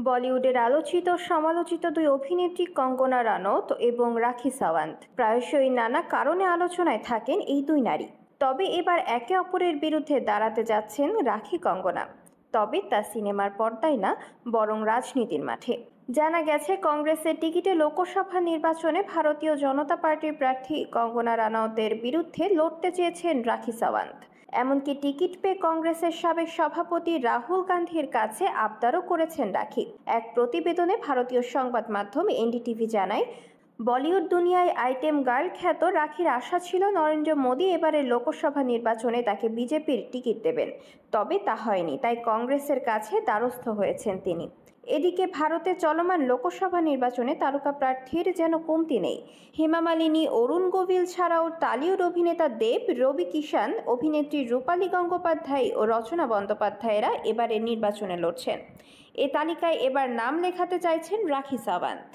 বলিউডের আলোচিত সমালোচিত দুই অভিনেত্রী কঙ্গনা রানৌত এবং রাখি সাওয়ান্ত প্রায়শই নানা কারণে আলোচনায় থাকেন এই দুই নারী। তবে এবার একে অপরের বিরুদ্ধে দাঁড়াতে যাচ্ছেন রাখি কঙ্গনা। তবে তা সিনেমার পর্দায় না, বরং রাজনীতির মাঠে। জানা গেছে, কংগ্রেসের টিকিটে লোকসভা নির্বাচনে ভারতীয় জনতা পার্টির প্রার্থী কঙ্গনা রানৌতের বিরুদ্ধে লড়তে চেয়েছেন রাখি সাওয়ান্ত। এমনকি টিকিট পেয়ে কংগ্রেসের সাবেক সভাপতি রাহুল গান্ধীর কাছে আবদারও করেছেন রাখি। এক প্রতিবেদনে ভারতীয় সংবাদ মাধ্যম এনডিটিভি জানায়, বলিউড দুনিয়ায় আইটেম গার্ল খ্যাত রাখির আশা ছিল নরেন্দ্র মোদী এবারের লোকসভা নির্বাচনে তাকে বিজেপির টিকিট দেবেন। তবে তা হয়নি, তাই কংগ্রেসের কাছে দ্বারস্থ হয়েছেন তিনি। এদিকে ভারতে চলমান লোকসভা নির্বাচনে তারকা প্রার্থীর যেন কমতি নেই। হেমা মালিনী, অরুণ গোভিল ছাড়াও টলিউড অভিনেতা দেব, রবি কিষান, অভিনেত্রী রূপালী গঙ্গোপাধ্যায় ও রচনা বন্দ্যোপাধ্যায়রা এবারের নির্বাচনে লড়ছেন। এ তালিকায় এবার নাম লেখাতে চাইছেন রাখি সাওয়ান্ত।